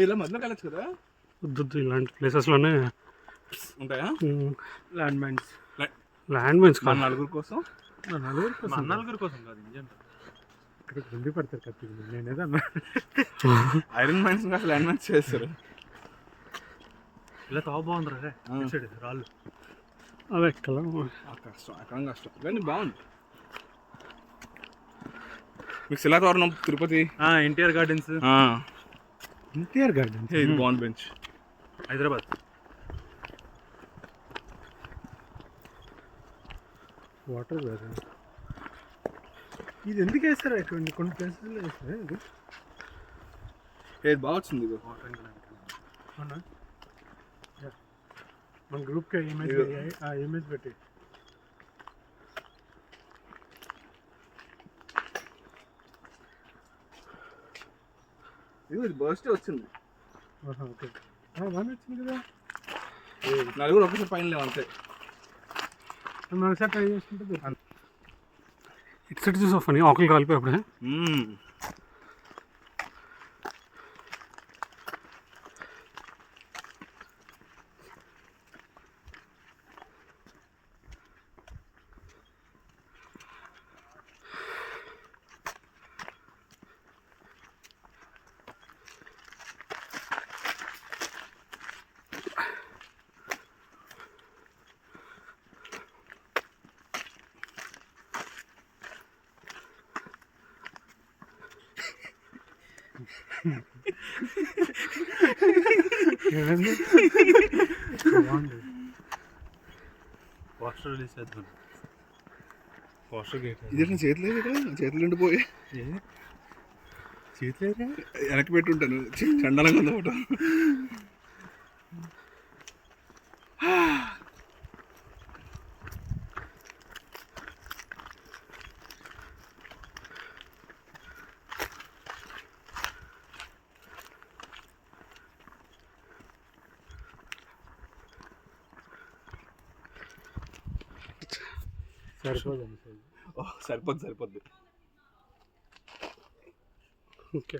ఇలా మధ్యలో వెళ్ళచ్చు కదా. వద్దు ఇలాంటి ప్లేసెస్లోనే ఉంటాయా ల్యాండ్ మైన్స్? ల్యాండ్ మైన్స్ మన నలుగురు కోసం. నలుగురు కోసం కాదు, ఇంజన్ ఇక్కడ గుండి పడతారు కత్తి. నేనేదన్నా ఐరన్ మైన్స్ అసలు ల్యాండ్ మైన్స్ చేస్తారు. ఇలా తావు బాగుందిరా రాళ్ళు. అవి ఎక్కలా కష్టం, ఎక్కడ కష్టం కానీ బాగుంది. మీకు శిలాతోరణం తిరుపతి, ఎన్టీఆర్ గార్డెన్స్. ఎన్టీఆర్ గార్డెన్స్ ఇది బాగుంది బెంచ్. హైదరాబాద్. వాటర్ గార్డెన్ ఇది ఎందుకు వేస్తారా? ఇక్కడ కొన్ని ప్లేసెస్లో వేస్తారా ఇది? ఏది బాగా వచ్చింది ఇది. అవునా? మన గ్రూప్కి ఇమేజ్ పెట్టి ఇది బర్స్ట్ వచ్చింది. ఓకే బాగా వచ్చింది కదా. నలుగురు ఒకసారి పైన లేవు అంతే. మనసారి ట్రై చేసుకుంటే ఇటు సైడ్ చూసా ఫనీ ఆకులు కాలిపోయి అప్పుడే. పోస్టర్ రిలీజ్ చేద్దాం. పోస్టర్ గేట్ ఇది చేతులేదు ఇక్కడ, చేతులు ఉండిపోయి చేతులేదా వెనక్కి పెట్టి ఉంటాను. చండాలంగా ఉంది ఫోటో. సరిపోదు. సరిపోద్ది. ఓకే.